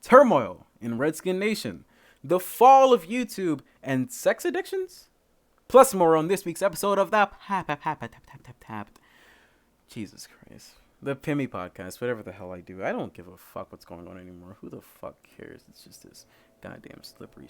turmoil in Redskin Nation, the fall of YouTube, and sex addictions? Plus more on this week's episode of the Jesus Christ. The Pimmy Podcast, whatever the hell I do. I don't give a fuck what's going on anymore. Who the fuck cares? It's just this goddamn slippery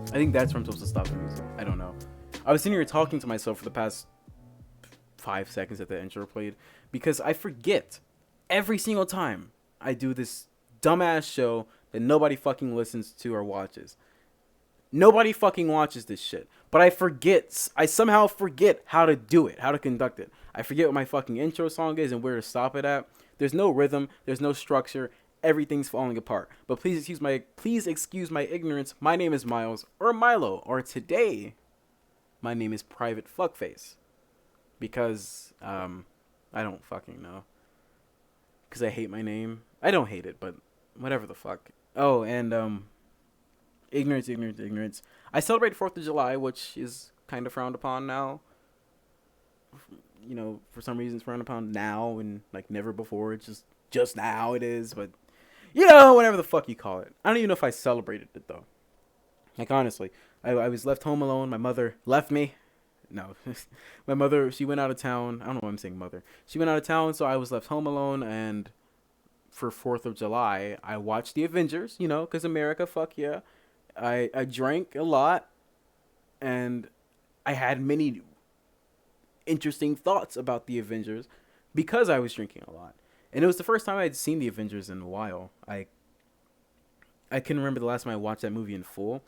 I think that's where I'm supposed to stop the music. I don't know. I was sitting here talking to myself for the past 5 seconds that the intro played because I forget every single time I do this dumbass show that nobody fucking listens to or watches. Nobody fucking watches this shit. But I forget. I somehow forget how to do it, how to conduct it. I forget what my fucking intro song is and where to stop it at. There's no rhythm. There's no structure. Everything's falling apart. But please excuse my ignorance. My name is Miles, or Milo, or today, my name is Private Fuckface. Because, I don't fucking know. Because I hate my name. I don't hate it, but whatever the fuck. Oh, and, ignorance. I celebrate 4th of July, which is kind of frowned upon now. You know, for some reason it's frowned upon now and, like, never before. It's just now it is, but... You know, whatever the fuck you call it. I don't even know if I celebrated it, though. Like, honestly. I was left home alone. My mother left me. No. My mother, she went out of town. I don't know why I'm saying mother. She went out of town, so I was left home alone. And for 4th of July, I watched the Avengers, you know, because America, fuck yeah. I drank a lot. And I had many interesting thoughts about the Avengers because I was drinking a lot. And it was the first time I'd seen the Avengers in a while. I couldn't remember the last time I watched that movie in full.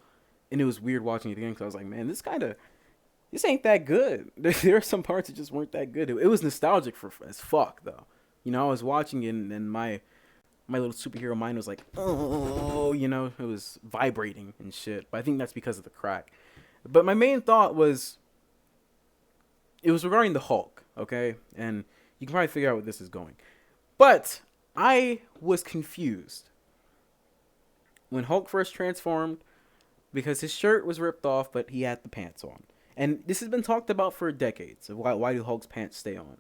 And it was weird watching it again because I was like, man, this ain't that good. There are some parts that just weren't that good. It was nostalgic as fuck, though. You know, I was watching it and my little superhero mind was like, oh, you know, it was vibrating and shit. But I think that's because of the crack. But my main thought was, it was regarding the Hulk, okay? And you can probably figure out where this is going. But I was confused when Hulk first transformed because his shirt was ripped off, but he had the pants on. And this has been talked about for decades. So why do Hulk's pants stay on?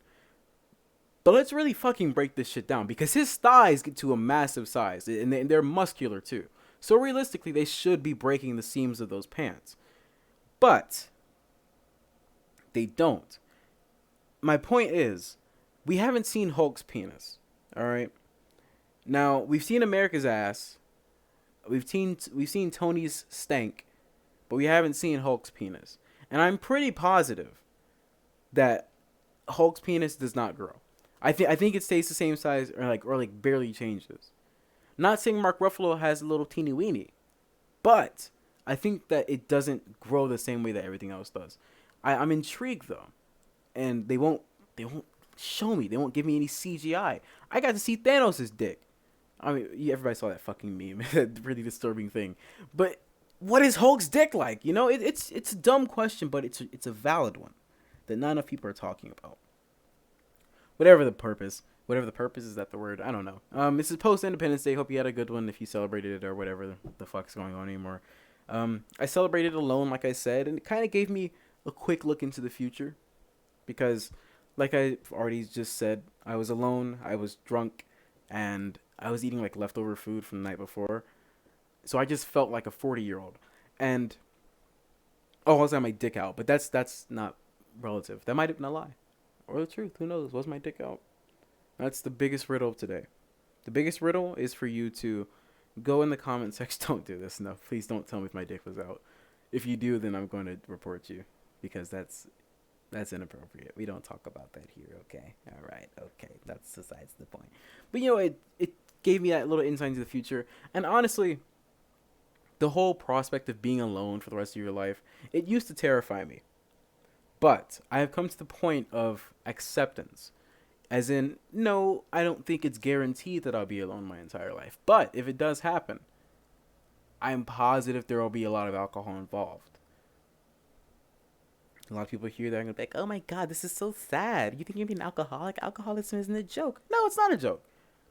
But let's really fucking break this shit down because his thighs get to a massive size and they're muscular too. So realistically, they should be breaking the seams of those pants. But they don't. My point is, we haven't seen Hulk's penis. All right. Now we've seen America's ass. We've seen Tony's stank, but we haven't seen Hulk's penis. And I'm pretty positive that Hulk's penis does not grow. I think it stays the same size or like barely changes. Not saying Mark Ruffalo has a little teeny weeny, but I think that it doesn't grow the same way that everything else does. I'm intrigued though, and they won't show me. They won't give me any CGI. I got to see Thanos' dick. I mean, everybody saw that fucking meme. That really disturbing thing. But what is Hulk's dick like? You know, it's a dumb question, but it's a valid one that not enough people are talking about. Whatever the purpose is that the word? I don't know. This is post Independence Day. Hope you had a good one if you celebrated it or whatever the fuck's going on anymore. I celebrated alone, like I said, and it kind of gave me a quick look into the future because, like I've already just said, I was alone, I was drunk, and I was eating like leftover food from the night before. So I just felt like a 40-year-old. And I was on my dick out, but that's not relative. That might have been a lie. Or the truth, who knows? Was my dick out? That's the biggest riddle of today. The biggest riddle is for you to go in the comment section. Don't do this. No, please don't tell me if my dick was out. If you do, then I'm going to report you because that's inappropriate. We don't talk about that here, okay? All right, okay. That's besides the point. But, you know, it gave me that little insight into the future. And honestly, the whole prospect of being alone for the rest of your life, it used to terrify me. But I have come to the point of acceptance. As in, no, I don't think it's guaranteed that I'll be alone my entire life. But if it does happen, I'm positive there will be a lot of alcohol involved. A lot of people hear that and go like, "Oh my god, this is so sad. You think you're being an alcoholic? Alcoholism isn't a joke." No, it's not a joke.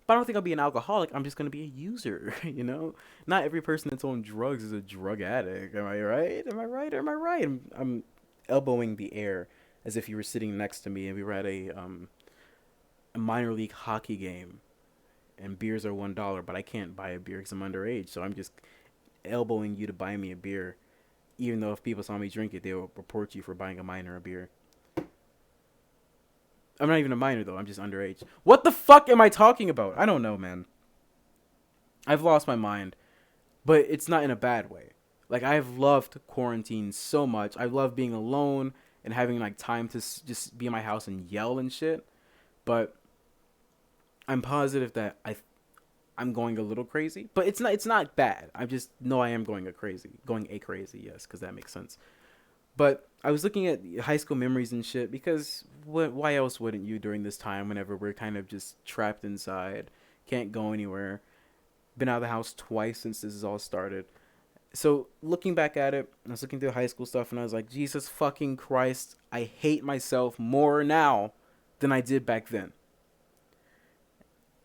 But I don't think I'll be an alcoholic. I'm just gonna be a user. Not every person that's on drugs is a drug addict. Am I right? Am I right? Am I right? I'm elbowing the air as if you were sitting next to me and we were at a minor league hockey game, and beers are $1, but I can't buy a beer because I'm underage. So I'm just elbowing you to buy me a beer, even though if people saw me drink it, they will report you for buying a minor a beer. I'm not even a minor though. I'm just underage. What the fuck am I talking about? I don't know, man. I've lost my mind, but it's not in a bad way. Like, I've loved quarantine so much. I love being alone and having like time to just be in my house and yell and shit. But I'm positive that I'm going a little crazy, but it's not bad. I just know I am going a crazy, yes, because that makes sense. But I was looking at high school memories and shit because why else wouldn't you during this time whenever we're kind of just trapped inside, can't go anywhere, been out of the house twice since this has all started. So looking back at it, I was looking through high school stuff and I was like, Jesus fucking Christ, I hate myself more now than I did back then.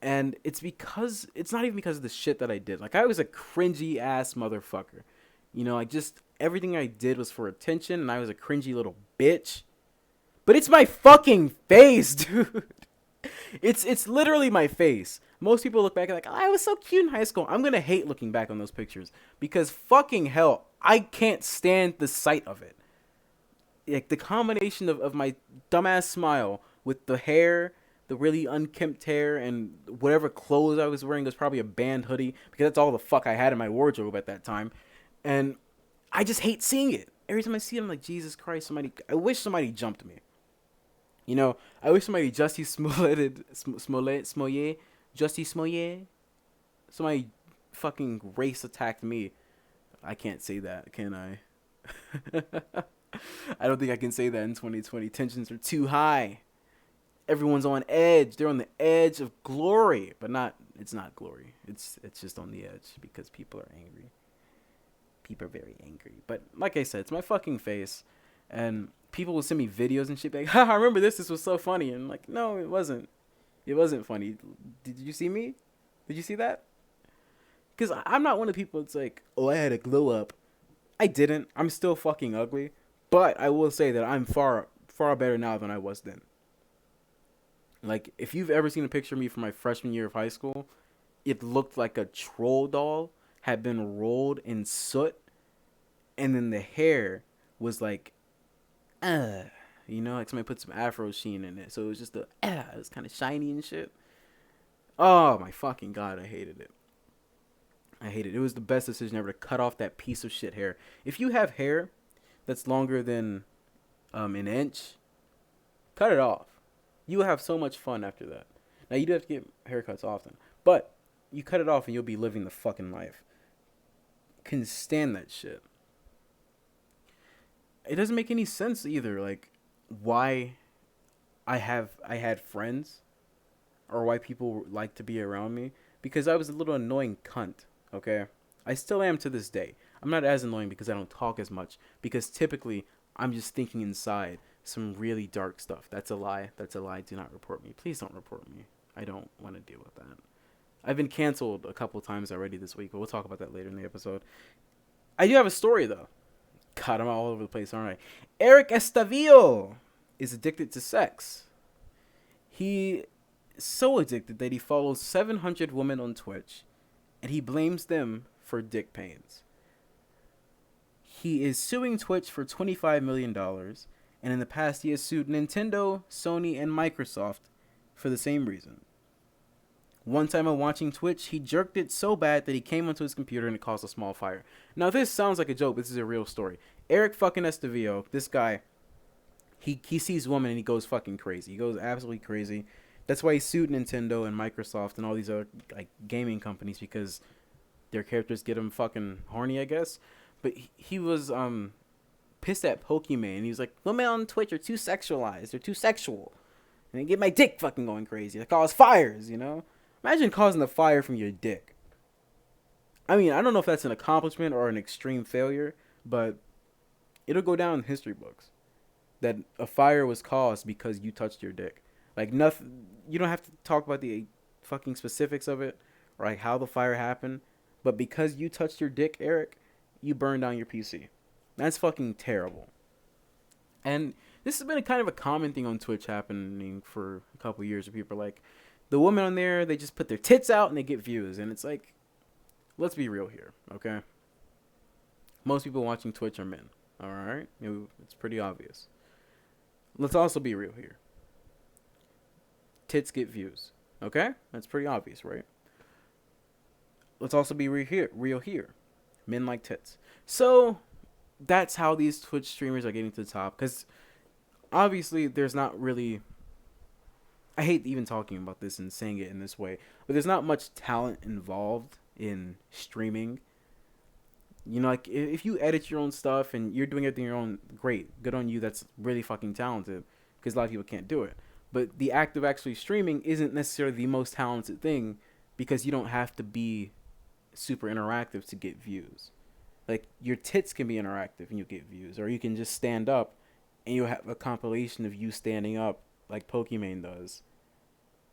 And it's not even because of the shit that I did. Like, I was a cringy ass motherfucker. Like, just everything I did was for attention, and I was a cringy little bitch. But it's my fucking face, dude. It's literally my face. Most people look back and like, oh, I was so cute in high school. I'm gonna hate looking back on those pictures because fucking hell, I can't stand the sight of it. Like, the combination of my dumbass smile with the hair, the really unkempt hair, and whatever clothes I was wearing was probably a band hoodie because that's all the fuck I had in my wardrobe at that time. And I just hate seeing it. Every time I see it, I'm like, Jesus Christ, I wish somebody jumped me. I wish somebody Jussie Smollett, somebody fucking race attacked me. I can't say that, can I? I don't think I can say that in 2020. Tensions are too high. Everyone's on edge. They're on the edge of glory, but it's not glory. It's just on the edge because people are angry. People are very angry. But like I said, it's my fucking face. And people will send me videos and shit like, ha, I remember this was so funny. And I'm like, no, it wasn't. It wasn't funny. Did you see me? Did you see that? Because I'm not one of the people that's like, oh, I had a glow up. I didn't. I'm still fucking ugly. But I will say that I'm far, far better now than I was then. Like, if you've ever seen a picture of me from my freshman year of high school, it looked like a troll doll had been rolled in soot, and then the hair was like, like somebody put some Afro sheen in it, so it was just it was kind of shiny and shit. Oh my fucking god, I hated it. It was the best decision ever to cut off that piece of shit hair. If you have hair that's longer than an inch, cut it off. You will have so much fun after that. Now, you do have to get haircuts often, but you cut it off and you'll be living the fucking life. Can stand that shit. It doesn't make any sense either, like, why I had friends or why people like to be around me, because I was a little annoying cunt, okay? I still am to this day. I'm not as annoying because I don't talk as much, because typically I'm just thinking inside some really dark stuff. That's a lie. Do not report me. Please don't report me. I don't want to deal with that. I've been canceled a couple times already this week, but we'll talk about that later in the episode. I do have a story, though. God, I'm all over the place, aren't I? Eric Estavillo is addicted to sex. He is so addicted that he follows 700 women on Twitch, and he blames them for dick pains. He is suing Twitch for $25 million, and in the past he has sued Nintendo, Sony, and Microsoft for the same reason. One time while watching Twitch, he jerked it so bad that he came onto his computer and it caused a small fire. Now, this sounds like a joke. This is a real story. Eric fucking Estavillo, this guy, he sees women and he goes fucking crazy. He goes absolutely crazy. That's why he sued Nintendo and Microsoft and all these other like gaming companies, because their characters get him fucking horny, I guess. But he was pissed at Pokemon. He was like, women on Twitch are too sexualized. They're too sexual. And they get my dick fucking going crazy. They cause fires, Imagine causing a fire from your dick. I mean, I don't know if that's an accomplishment or an extreme failure, but it'll go down in history books. that a fire was caused because you touched your dick. Like nothing. You don't have to talk about the fucking specifics of it or like how the fire happened, but because you touched your dick, Eric, you burned down your PC. That's fucking terrible. And this has been a kind of a common thing on Twitch happening for a couple years where people are like, the women on there, they just put their tits out and they get views. And it's like, let's be real here, okay? Most people watching Twitch are men, all right? It's pretty obvious. Let's also be real here. Tits get views, okay? That's pretty obvious, right? Let's also be real here. Men like tits. So that's how these Twitch streamers are getting to the top. Because obviously there's not really... I hate even talking about this and saying it in this way. But there's not much talent involved in streaming. You know, like, if you edit your own stuff and you're doing everything your own, great. Good on you. That's really fucking talented. Because a lot of people can't do it. But the act of actually streaming isn't necessarily the most talented thing. Because you don't have to be super interactive to get views. Like, your tits can be interactive and you get views. Or you can just stand up and you'll have a compilation of you standing up like Pokimane does.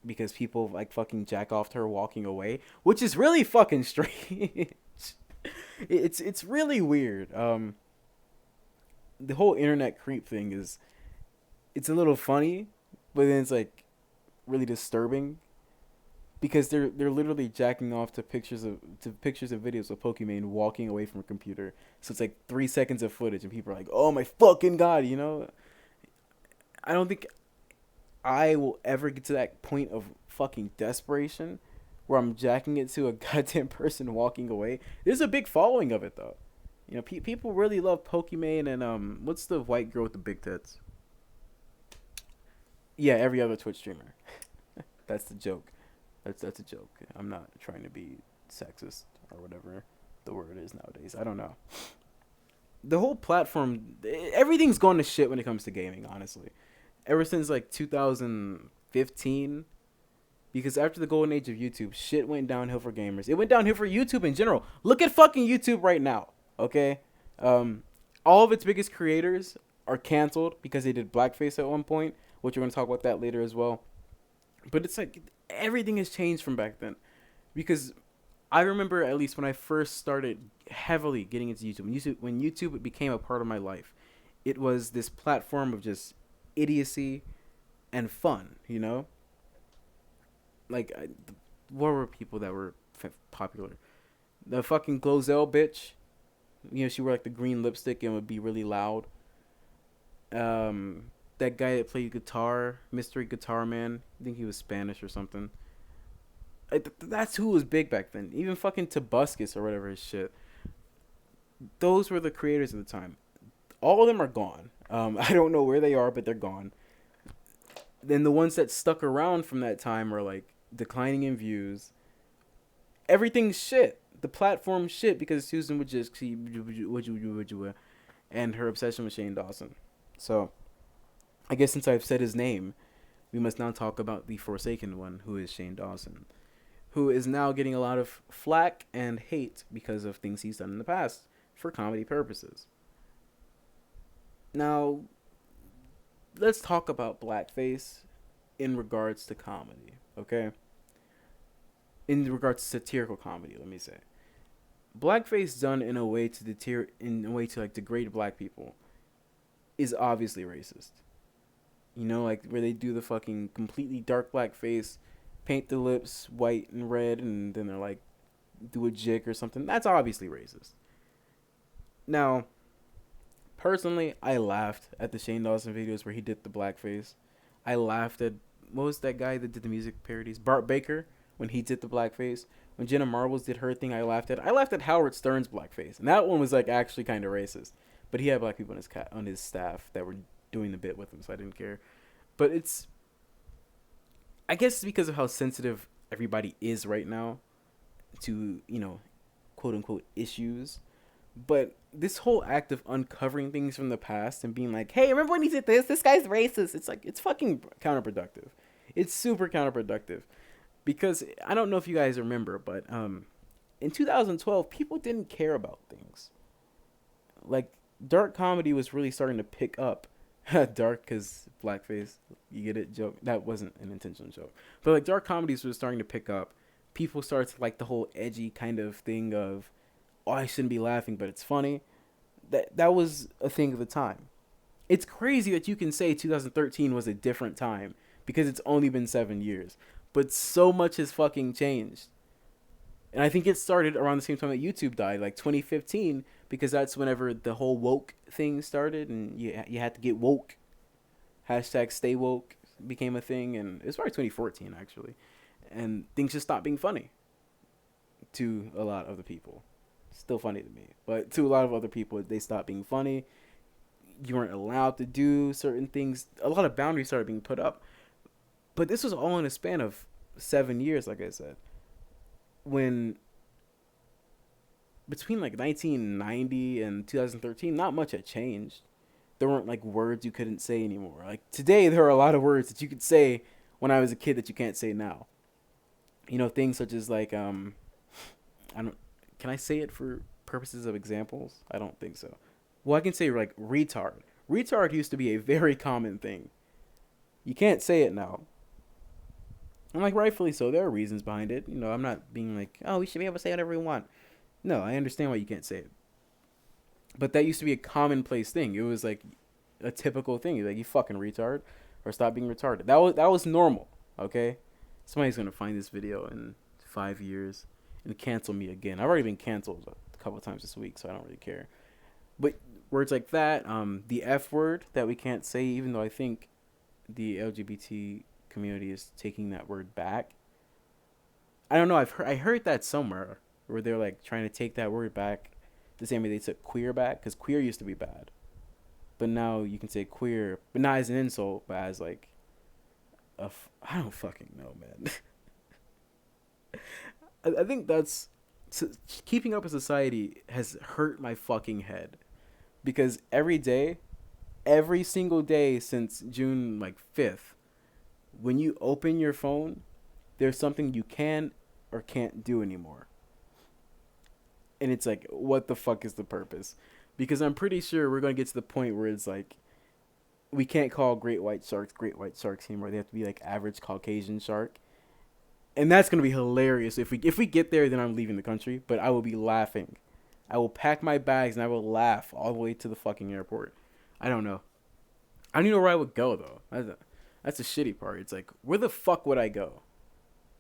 Because people, like, fucking jack off to her walking away. Which is really fucking strange. It's really weird. The whole internet creep thing is... It's a little funny. But then it's, like, really disturbing. Because they're literally jacking off to pictures and videos of Pokimane walking away from a computer. So it's like 3 seconds of footage, and people are like, "Oh my fucking god!" You know. I don't think I will ever get to that point of fucking desperation where I'm jacking it to a goddamn person walking away. There's a big following of it though. You know, people really love Pokimane and what's the white girl with the big tits? Yeah, every other Twitch streamer. That's the joke. That's a joke. I'm not trying to be sexist or whatever the word is nowadays. I don't know. The whole platform, everything's gone to shit when it comes to gaming, honestly. Ever since like 2015, because after the golden age of YouTube, shit went downhill for gamers. It went downhill for YouTube in general. Look at fucking YouTube right now, okay? All of its biggest creators are canceled because they did blackface at one point, which we're going to talk about that later as well. But it's like... everything has changed from back then, because I remember, at least when I first started heavily getting into YouTube, when YouTube became a part of my life, it was this platform of just idiocy and fun, you know? Like, what were people that were popular? The fucking Glozell bitch, you know, she wore like the green lipstick and would be really loud. That guy that played guitar, Mystery Guitar Man. I think he was Spanish or something. That's who was big back then. Even fucking Tobuscus or whatever his shit. Those were the creators at the time. All of them are gone. I don't know where they are, but they're gone. Then the ones that stuck around from that time are like declining in views. Everything's shit. The platform's shit because Susan would just see and her obsession with Shane Dawson. So... I guess since I've said his name, we must now talk about the Forsaken one, who is Shane Dawson, who is now getting a lot of flack and hate because of things he's done in the past for comedy purposes. Now, let's talk about blackface in regards to comedy, okay? In regards to satirical comedy, let me say. Blackface done in a way to degrade black people is obviously racist. You know, like where they do the fucking completely dark black face, paint the lips white and red, and then they're like, do a jig or something. That's obviously racist. Now, personally, I laughed at the Shane Dawson videos where he did the blackface. I laughed at, what was that guy that did the music parodies? Bart Baker, when he did the blackface. When Jenna Marbles did her thing, I laughed at Howard Stern's blackface. And that one was like actually kind of racist. But he had black people on his staff that were doing the bit with him, so I didn't care. But it's, I guess it's because of how sensitive everybody is right now to, you know, quote unquote issues. But this whole act of uncovering things from the past and being like, hey, remember when he did this? This guy's racist. It's like, it's fucking counterproductive. It's super counterproductive. Because I don't know if you guys remember, but in 2012, people didn't care about things. Like, dark comedy was really starting to pick up Dark because blackface. You get it? Joke. That wasn't an intentional joke. But like dark comedies were starting to pick up. People started to like the whole edgy kind of thing of, oh, I shouldn't be laughing, but it's funny. That was a thing of the time. It's crazy that you can say 2013 was a different time because it's only been 7 years. But so much has fucking changed. And I think it started around the same time that YouTube died, like 2015, because that's whenever the whole woke thing started, and you had to get woke. Hashtag stay woke became a thing, and it was probably 2014 actually, and things just stopped being funny to a lot of the people. Still funny to me, but to a lot of other people, they stopped being funny. You weren't allowed to do certain things. A lot of boundaries started being put up, but this was all in a span of 7 years, like I said. When between like 1990 and 2013, not much had changed. There weren't like words you couldn't say anymore. Like today, there are a lot of words that you could say when I was a kid that you can't say now. You know, things such as like I don't. Can I say it for purposes of examples? I don't think so. Well, I can say like retard. Retard used to be a very common thing. You can't say it now. And like rightfully so. There are reasons behind it. You know, I'm not being like, oh, we should be able to say whatever we want. No, I understand why you can't say it. But that used to be a commonplace thing. It was like a typical thing. You're like, you fucking retard, or stop being retarded. That was normal. Okay, somebody's gonna find this video in 5 years and cancel me again. I've already been canceled a couple of times this week, so I don't really care. But words like that, the F word that we can't say, even though I think the LGBT community is taking that word back. I don't know. I heard that somewhere where they're like trying to take that word back the same way they took queer back, because queer used to be bad, but now you can say queer, but not as an insult, but as like I don't fucking know, man. I think that's so, keeping up with society has hurt my fucking head because every single day since June like 5th, when you open your phone, there's something you can or can't do anymore. And it's like, what the fuck is the purpose? Because I'm pretty sure we're going to get to the point where it's like, we can't call great white sharks anymore. They have to be like average Caucasian shark. And that's going to be hilarious. If we get there, then I'm leaving the country. But I will be laughing. I will pack my bags and I will laugh all the way to the fucking airport. I don't know. I don't even know where I would go, though. That's the shitty part. It's like, where the fuck would I go?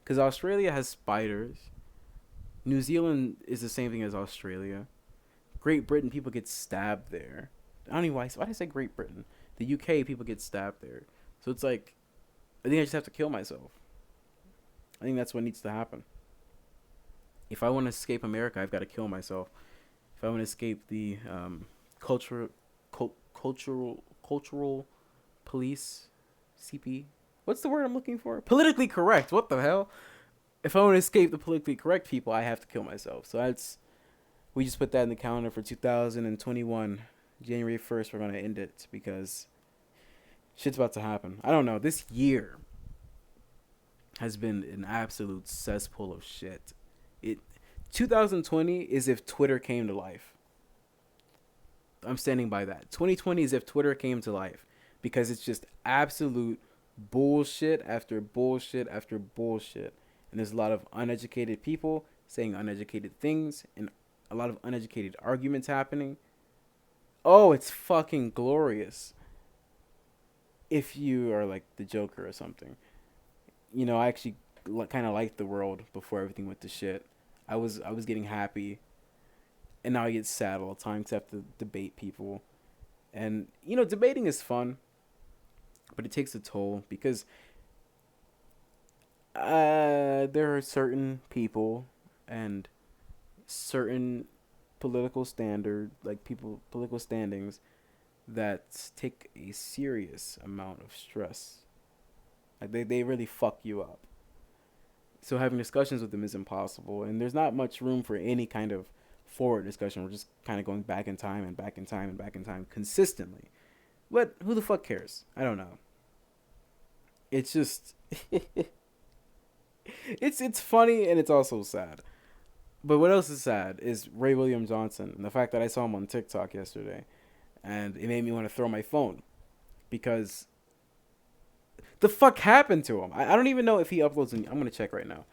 Because Australia has spiders. New Zealand is the same thing as Australia. Great Britain, people get stabbed there. I don't know why did I say Great Britain? The UK, people get stabbed there. So it's like, I think I just have to kill myself. I think that's what needs to happen. If I want to escape America, I've got to kill myself. If I want to escape the cultural police, CP. What's the word I'm looking for? Politically correct. What the hell? If I want to escape the politically correct people, I have to kill myself. So we just put that in the calendar for 2021, January 1st. We're gonna end it because shit's about to happen. I don't know. This year has been an absolute cesspool of shit. 2020 is if Twitter came to life. I'm standing by that. 2020 is if Twitter came to life because it's just absolute bullshit after bullshit after bullshit. And there's a lot of uneducated people saying uneducated things and a lot of uneducated arguments happening. Oh, it's fucking glorious. If you are like the Joker or something. You know, I actually kind of liked the world before everything went to shit. I was getting happy. And now I get sad all the time because I have to debate people. And, you know, debating is fun. But it takes a toll because there are certain people and certain political standings that take a serious amount of stress. Like they really fuck you up. So having discussions with them is impossible, and there's not much room for any kind of forward discussion. We're just kind of going back in time and back in time and back in time consistently. But who the fuck cares? I don't know. It's just it's funny and it's also sad. But what else is sad is Ray William Johnson and the fact that I saw him on TikTok yesterday, and it made me want to throw my phone. because the fuck happened to him? I don't even know if he uploads. I'm gonna check right now.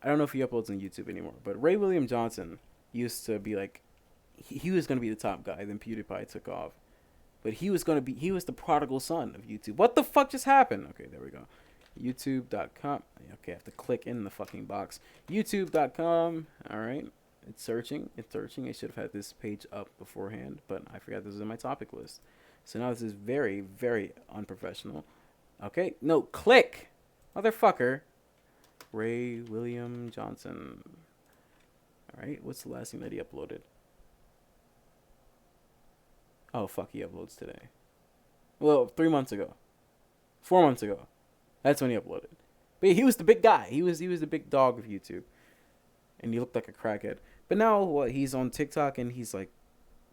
I don't know if he uploads on YouTube anymore. But Ray William Johnson used to be like, he was gonna be the top guy. Then PewDiePie took off, but he was the prodigal son of YouTube. What the fuck just happened? Okay, there we go. YouTube.com. Okay, I have to click in the fucking box. YouTube.com. All right. It's searching. It's searching. I should have had this page up beforehand, but I forgot this was in my topic list. So now this is very, very unprofessional. Okay. No, click. Motherfucker. Ray William Johnson. All right. What's the last thing that he uploaded? Oh, fuck. He uploads today. Well, 3 months ago. 4 months ago. That's when he uploaded. But he was the big guy. He was the big dog of YouTube. And he looked like a crackhead. But now, what, he's on TikTok and he's like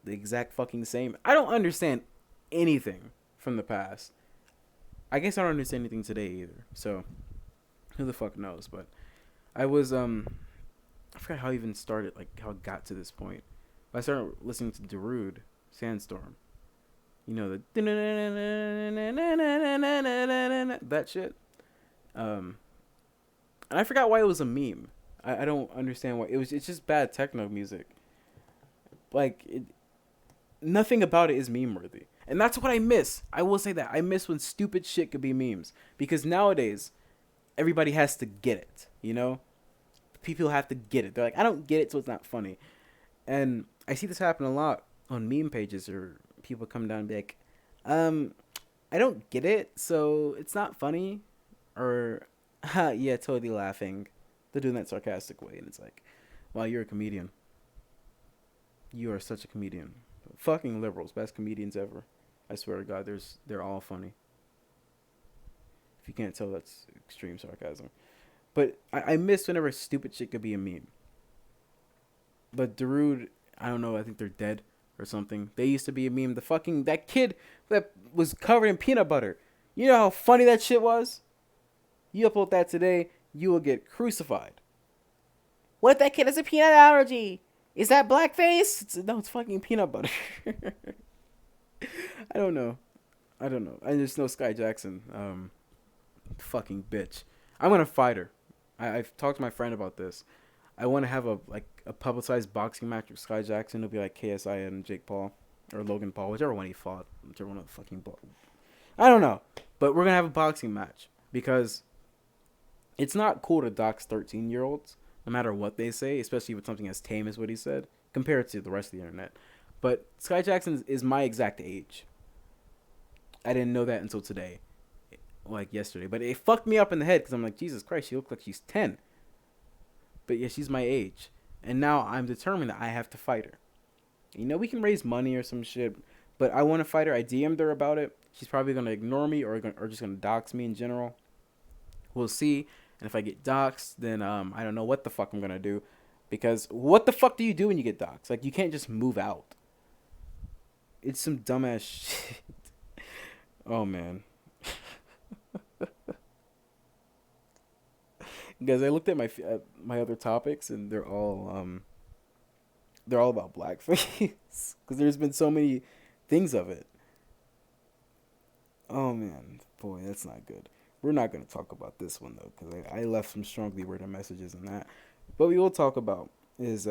the exact fucking same. I don't understand anything from the past. I guess I don't understand anything today either. So, who the fuck knows? But I was, I forgot how I even started, like how it got to this point. But I started listening to Darude, Sandstorm. You know, the that shit. And I forgot why it was a meme. I don't understand why. It's just bad techno music. Like, nothing about it is meme worthy. And that's what I miss. I will say that. I miss when stupid shit could be memes. Because nowadays, everybody has to get it, you know? People have to get it. They're like, I don't get it, so it's not funny. And I see this happen a lot on meme pages, or people come down and be like, I don't get it, so it's not funny. Or, yeah, totally laughing. They're doing that sarcastic way, and it's like, wow, you're a comedian. You are such a comedian. Fucking liberals, best comedians ever. I swear to God, they're all funny. If you can't tell, that's extreme sarcasm. But I miss whenever stupid shit could be a meme. But Darude, I don't know, I think they're dead or something. They used to be a meme. That kid that was covered in peanut butter. You know how funny that shit was? You upload that today, you will get crucified. What if that kid has a peanut allergy? Is that blackface? No, it's fucking peanut butter. I don't know. I just know Sky Jackson. Fucking bitch. I'm gonna fight her. I've talked to my friend about this. I want to have a publicized boxing match with Sky Jackson. It'll be like KSI and Jake Paul or Logan Paul, whichever one he fought, whichever one of the fucking I don't know, but we're gonna have a boxing match because it's not cool to dox 13-year-olds, no matter what they say, especially with something as tame as what he said, compared to the rest of the internet. But Sky Jackson is my exact age. I didn't know that until today, like yesterday. But it fucked me up in the head because I'm like, Jesus Christ, she looks like she's 10. But yeah, she's my age. And now I'm determined that I have to fight her. You know, we can raise money or some shit, but I want to fight her. I DM'd her about it. She's probably going to ignore me or just going to dox me in general. We'll see. And if I get doxxed, then I don't know what the fuck I'm going to do. Because what the fuck do you do when you get doxxed? Like, you can't just move out. It's some dumbass shit. Oh, man. Guys, I looked at my other topics, and they're all about blackface. Because there's been so many things of it. Oh, man. Boy, that's not good. We're not going to talk about this one, though, because I left some strongly worded messages in that. But we will talk about is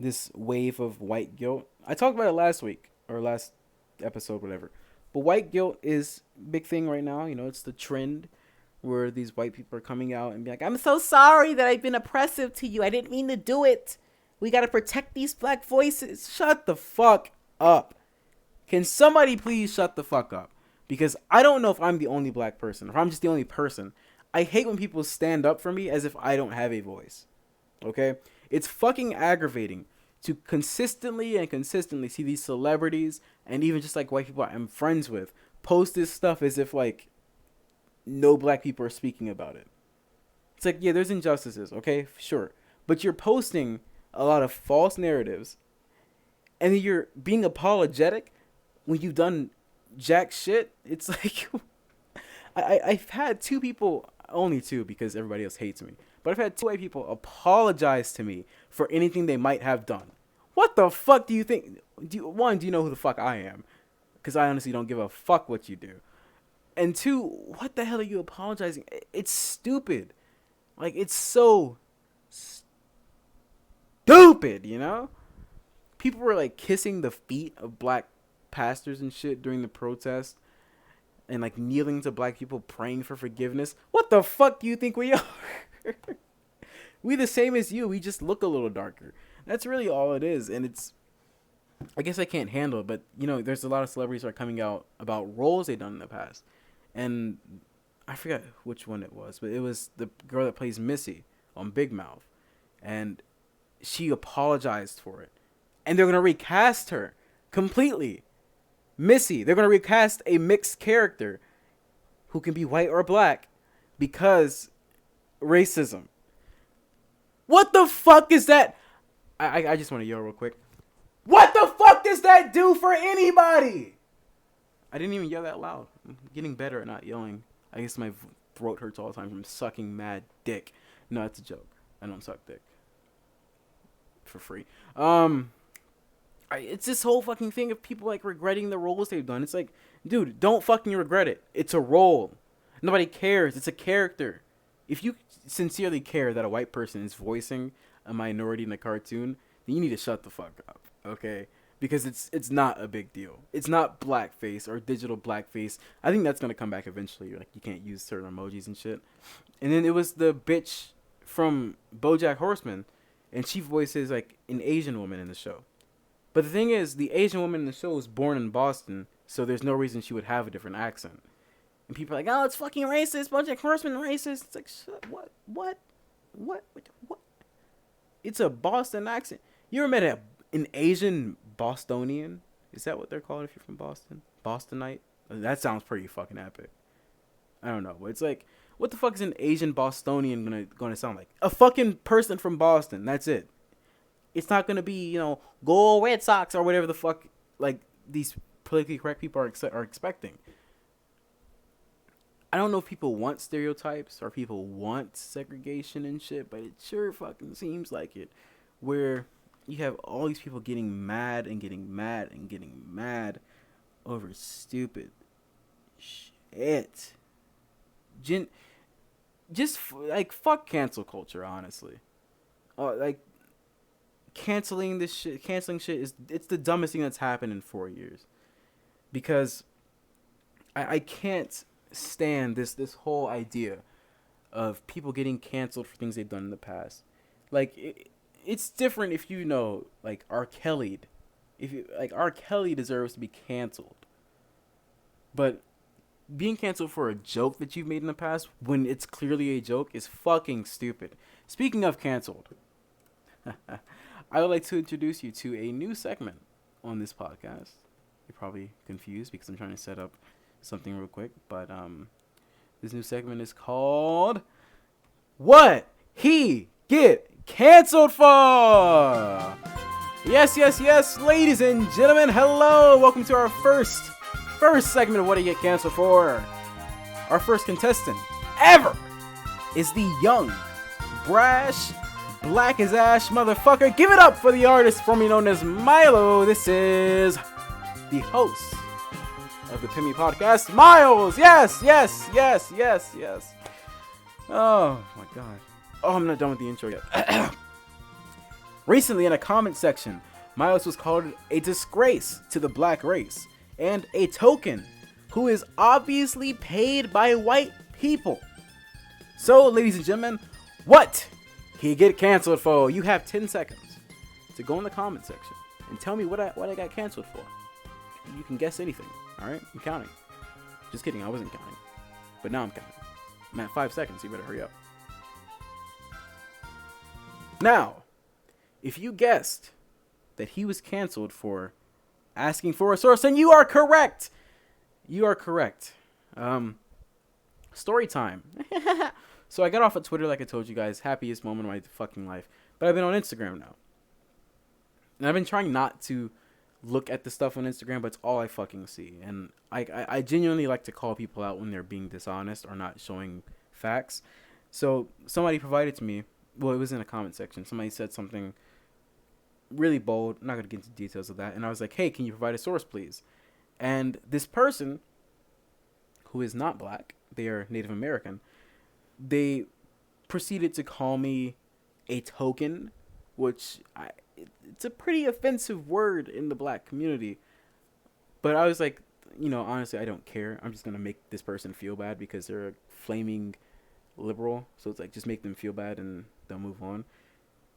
this wave of white guilt. I talked about it last week, or last episode, whatever. But white guilt is a big thing right now. You know, it's the trend where these white people are coming out and be like, I'm so sorry that I've been oppressive to you. I didn't mean to do it. We got to protect these black voices. Shut the fuck up. Can somebody please shut the fuck up? Because I don't know if I'm the only black person, or I'm just the only person. I hate when people stand up for me as if I don't have a voice. Okay? It's fucking aggravating to consistently see these celebrities, and even just like white people I'm friends with, post this stuff as if like no black people are speaking about it. It's like, yeah, there's injustices, okay? Sure. But you're posting a lot of false narratives, and then you're being apologetic when you've done jack shit. It's like I've had two people, only two because everybody else hates me, but I've had two white people apologize to me for anything they might have done. What the fuck do you think? Do you know who the fuck I am? because I honestly don't give a fuck what you do. And two, what the hell are you apologizing? It's stupid. Like, it's so stupid, you know? People were, like, kissing the feet of black pastors and shit during the protest. And, like, kneeling to black people praying for forgiveness. What the fuck do you think we are? We the same as you. We just look a little darker. That's really all it is. And it's... I guess I can't handle it, but, you know, there's a lot of celebrities that are coming out about roles they've done in the past. And I forgot which one it was, but it was the girl that plays Missy on Big Mouth. And she apologized for it. And they're going to recast her completely. Missy, they're going to recast a mixed character who can be white or black because racism. What the fuck is that? I just want to yell real quick. What the fuck does that do for anybody? I didn't even yell that loud. I'm getting better at not yelling. I guess my throat hurts all the time from sucking mad dick. No, that's a joke. I don't suck dick. For free. It's this whole fucking thing of people, like, regretting the roles they've done. It's like, dude, don't fucking regret it. It's a role. Nobody cares. It's a character. If you sincerely care that a white person is voicing a minority in a cartoon, then you need to shut the fuck up, okay? Because it's not a big deal. It's not blackface or digital blackface. I think that's gonna come back eventually. Like, you can't use certain emojis and shit. And then it was the bitch from BoJack Horseman, and she voices, like, an Asian woman in the show. But the thing is, the Asian woman in the show was born in Boston, so there's no reason she would have a different accent. And people are like, oh, it's fucking racist, BoJack Horseman racist. It's like, shut, what? It's a Boston accent. You ever met an Asian Bostonian? Is that what they're called if you're from Boston? Bostonite? That sounds pretty fucking epic. I don't know. But it's like, what the fuck is an Asian Bostonian gonna sound like? A fucking person from Boston. That's it. It's not gonna be, you know, go Red Sox or whatever the fuck, like, these politically correct people are expecting. I don't know if people want stereotypes or people want segregation and shit, but it sure fucking seems like it. Where you have all these people getting mad and getting mad and getting mad over stupid shit. Just like, fuck cancel culture, honestly. Like, canceling shit it's the dumbest thing that's happened in 4 years. Because I can't stand this whole idea of people getting canceled for things they've done in the past. Like, it's different if you know, like, R. Kelly. R. Kelly deserves to be canceled. But being canceled for a joke that you've made in the past when it's clearly a joke is fucking stupid. Speaking of canceled, I would like to introduce you to a new segment on this podcast. You're probably confused because I'm trying to set up something real quick, but this new segment is called What He Get Canceled For. Yes, ladies and gentlemen, hello. Welcome to our first segment of What He Get Canceled For. Our first contestant ever is the young, brash, black as ash motherfucker. Give it up for the artist formerly known as Milo. This is the host of the Pimmy Podcast, Miles. Yes. Oh my god. Oh, I'm not done with the intro yet. Recently, in a comment section, Miles was called a disgrace to the black race and a token who is obviously paid by white people. So, ladies and gentlemen, what he get canceled for? You have 10 seconds to go in the comment section and tell me what I got canceled for. You can guess anything. All right, I'm counting. Just kidding, I wasn't counting, but now I'm counting. I'm at 5 seconds. So you better hurry up. Now, if you guessed that he was canceled for asking for a source, then you are correct. You are correct. Story time. So I got off of Twitter, like I told you guys, happiest moment of my fucking life. But I've been on Instagram now. And I've been trying not to look at the stuff on Instagram, but it's all I fucking see. And I genuinely like to call people out when they're being dishonest or not showing facts. So somebody provided to me, well, it was in a comment section. Somebody said something really bold. I'm not going to get into details of that. And I was like, hey, can you provide a source, please? And this person, who is not black, they are Native American, they proceeded to call me a token, which it's a pretty offensive word in the black community. But I was like, honestly, I don't care. I'm just gonna make this person feel bad because they're a flaming liberal. So it's like, just make them feel bad and they'll move on.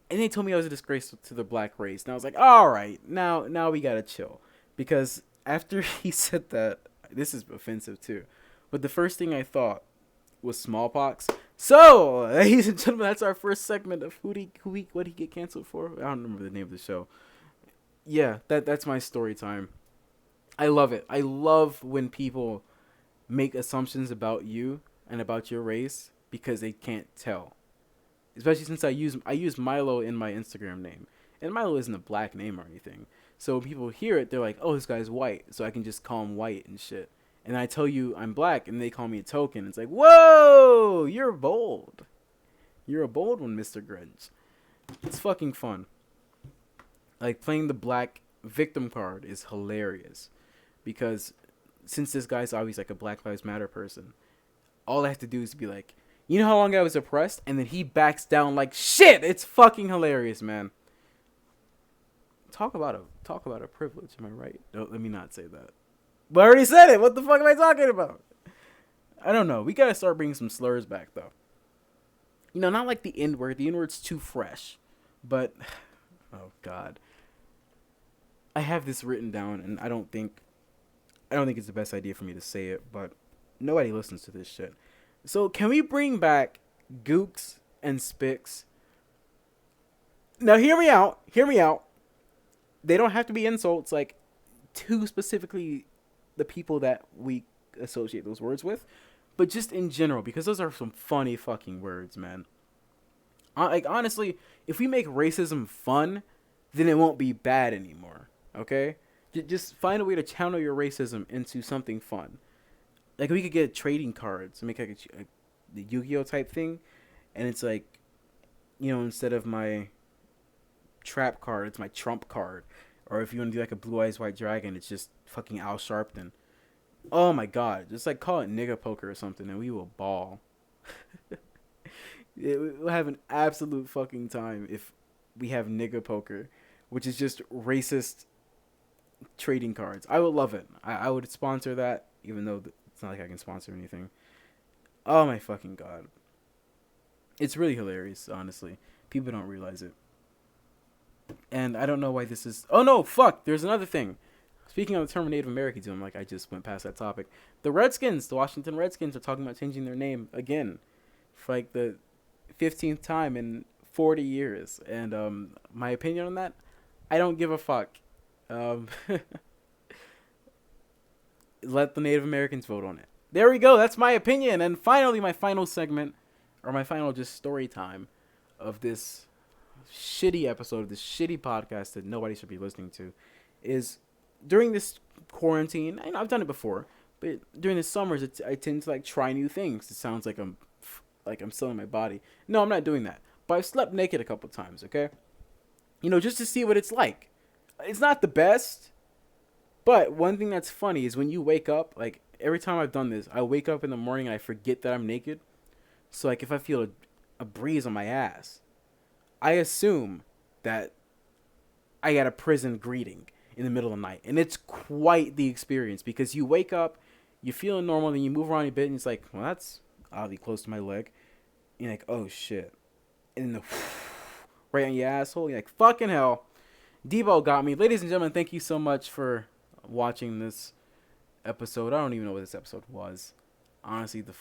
And they told me I was a disgrace to the black race, and I was like, all right, now we gotta chill, because after he said that, this is offensive too. But the first thing I thought was smallpox. So, ladies and gentlemen, that's our first segment of what did he get canceled for? I don't remember the name of the show. Yeah, that's my story time. I love it. I love when people make assumptions about you and about your race because they can't tell. Especially since I use Milo in my Instagram name, and Milo isn't a black name or anything. So when people hear it, they're like, "Oh, this guy's white," so I can just call him white and shit. And I tell you I'm black, and they call me a token. It's like, whoa, you're bold. You're a bold one, Mr. Grinch. It's fucking fun. Like, playing the black victim card is hilarious, because since this guy's always like a Black Lives Matter person, all I have to do is be like, you know how long I was oppressed? And then he backs down like shit. It's fucking hilarious, man. Talk about a privilege, am I right? No, let me not say that. But I already said it. What the fuck am I talking about? I don't know. We gotta start bringing some slurs back, though. Not like the N-word. The N-word's too fresh. But, oh god. I have this written down, and I don't think it's the best idea for me to say it, but nobody listens to this shit. So, can we bring back Gooks and Spicks? Now, hear me out. They don't have to be insults, like, to specifically the people that we associate those words with, but just in general, because those are some funny fucking words, man. Like, honestly, if we make racism fun, then it won't be bad anymore, okay? Just find a way to channel your racism into something fun. Like, we could get trading cards and make like the Yu-Gi-Oh type thing, and it's like, instead of my trap card, it's my trump card. Or if you want to do like a Blue Eyes White Dragon, it's just fucking Al Sharpton. Oh my god, just like call it nigga poker or something, and we will ball. We'll have an absolute fucking time if we have nigga poker, which is just racist trading cards. I would love it. I would sponsor that, even though it's not like I can sponsor anything. Oh my fucking god. It's really hilarious, honestly. People don't realize it. And I don't know why this is... Oh no, fuck! There's another thing. Speaking of the term Native Americans, I just went past that topic. The Redskins, the Washington Redskins, are talking about changing their name again for like the 15th time in 40 years. And my opinion on that, I don't give a fuck. Let the Native Americans vote on it. There we go. That's my opinion. And finally, my final segment, or my final just story time of this shitty episode of this shitty podcast that nobody should be listening to, is during this quarantine. I know I've done it before, but during the summers, I tend to like try new things. It sounds like I'm selling my body. No, I'm not doing that. But I've slept naked a couple times. Okay, just to see what it's like. It's not the best, but one thing that's funny is when you wake up. Like, every time I've done this, I wake up in the morning and I forget that I'm naked. So like, if I feel a breeze on my ass, I assume that I got a prison greeting in the middle of the night. And it's quite the experience, because you wake up, you're feeling normal, then you move around a bit, and it's like, well, that's oddly close to my leg. And you're like, oh shit. And then right on your asshole, you're like, fucking hell. Debo got me. Ladies and gentlemen, thank you so much for watching this episode. I don't even know what this episode was. Honestly, the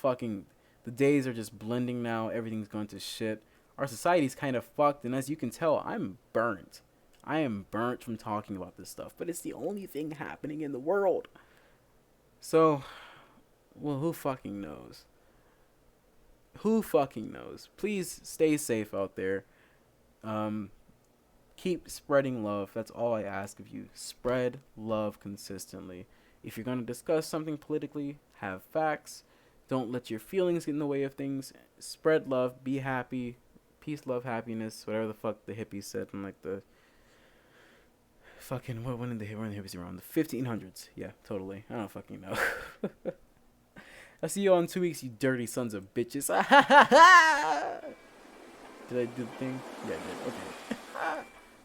days are just blending now. Everything's going to shit. Our society's kind of fucked, and as you can tell, I'm burnt. I am burnt from talking about this stuff, but it's the only thing happening in the world. So, well, who fucking knows? Who fucking knows? Please stay safe out there. Keep spreading love. That's all I ask of you. Spread love consistently. If you're going to discuss something politically, have facts. Don't let your feelings get in the way of things. Spread love. Be happy. Peace, love, happiness, whatever the fuck the hippies said in like the fucking what? When did the hippies around? The 1500s. Yeah, totally. I don't fucking know. I'll see you all in 2 weeks, you dirty sons of bitches. Did I do the thing? Yeah, I did. Okay.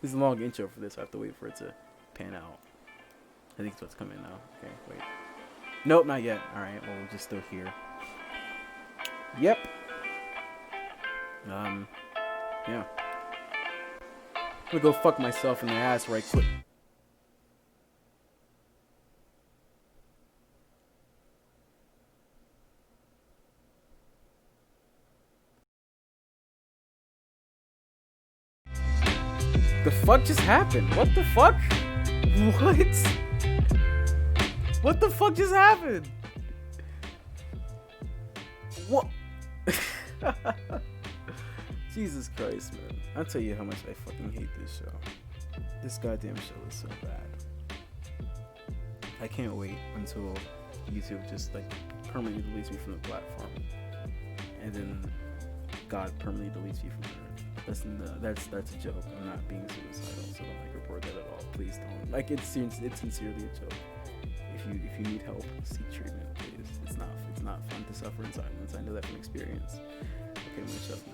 This is a long intro for this. I have to wait for it to pan out. I think it's what's coming now. Okay, wait. Nope, not yet. Alright, well, we're just still here. Yep. Yeah. I'm gonna go fuck myself in the ass right quick. The fuck just happened? What the fuck? What? What the fuck just happened? What? Jesus Christ, man. I'll tell you how much I fucking hate this show. This goddamn show is so bad. I can't wait until YouTube just like permanently deletes me from the platform. And then God permanently deletes me from there. That's a joke. I'm not being suicidal, so don't like report that at all. Please don't. Like it's sincerely a joke. If you need help, seek treatment, please. It's not fun to suffer in silence. I know that from experience. Okay, I'm gonna shut up now.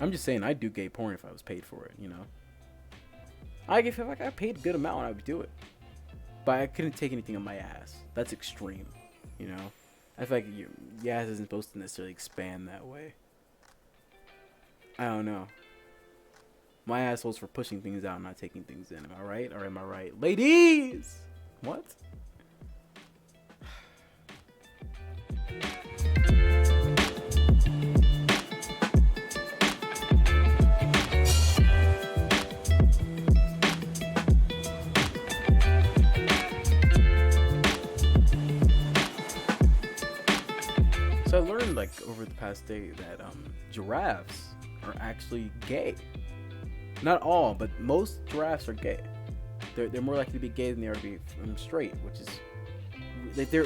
I'm just saying I'd do gay porn if I was paid for it, you know. If I got paid a good amount, I would do it. But I couldn't take anything on my ass. That's extreme, you know. I feel like your ass isn't supposed to necessarily expand that way. I don't know. My asshole's for pushing things out, not taking things in. Am I right? Or am I right? Ladies! What? So I learned like over the past day that giraffes are actually gay. Not all, but most giraffes are gay. They're more likely to be gay than they are to be straight, which is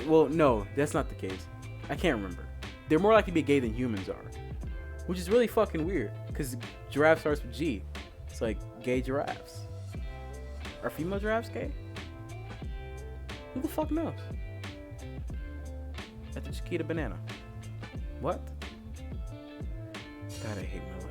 well, no, that's not the case. I can't remember. They're more likely to be gay than humans are, which is really fucking weird because giraffe starts with G. It's like gay giraffes. Are female giraffes gay? Who the fuck knows? That's a Chiquita banana. What? God, I hate my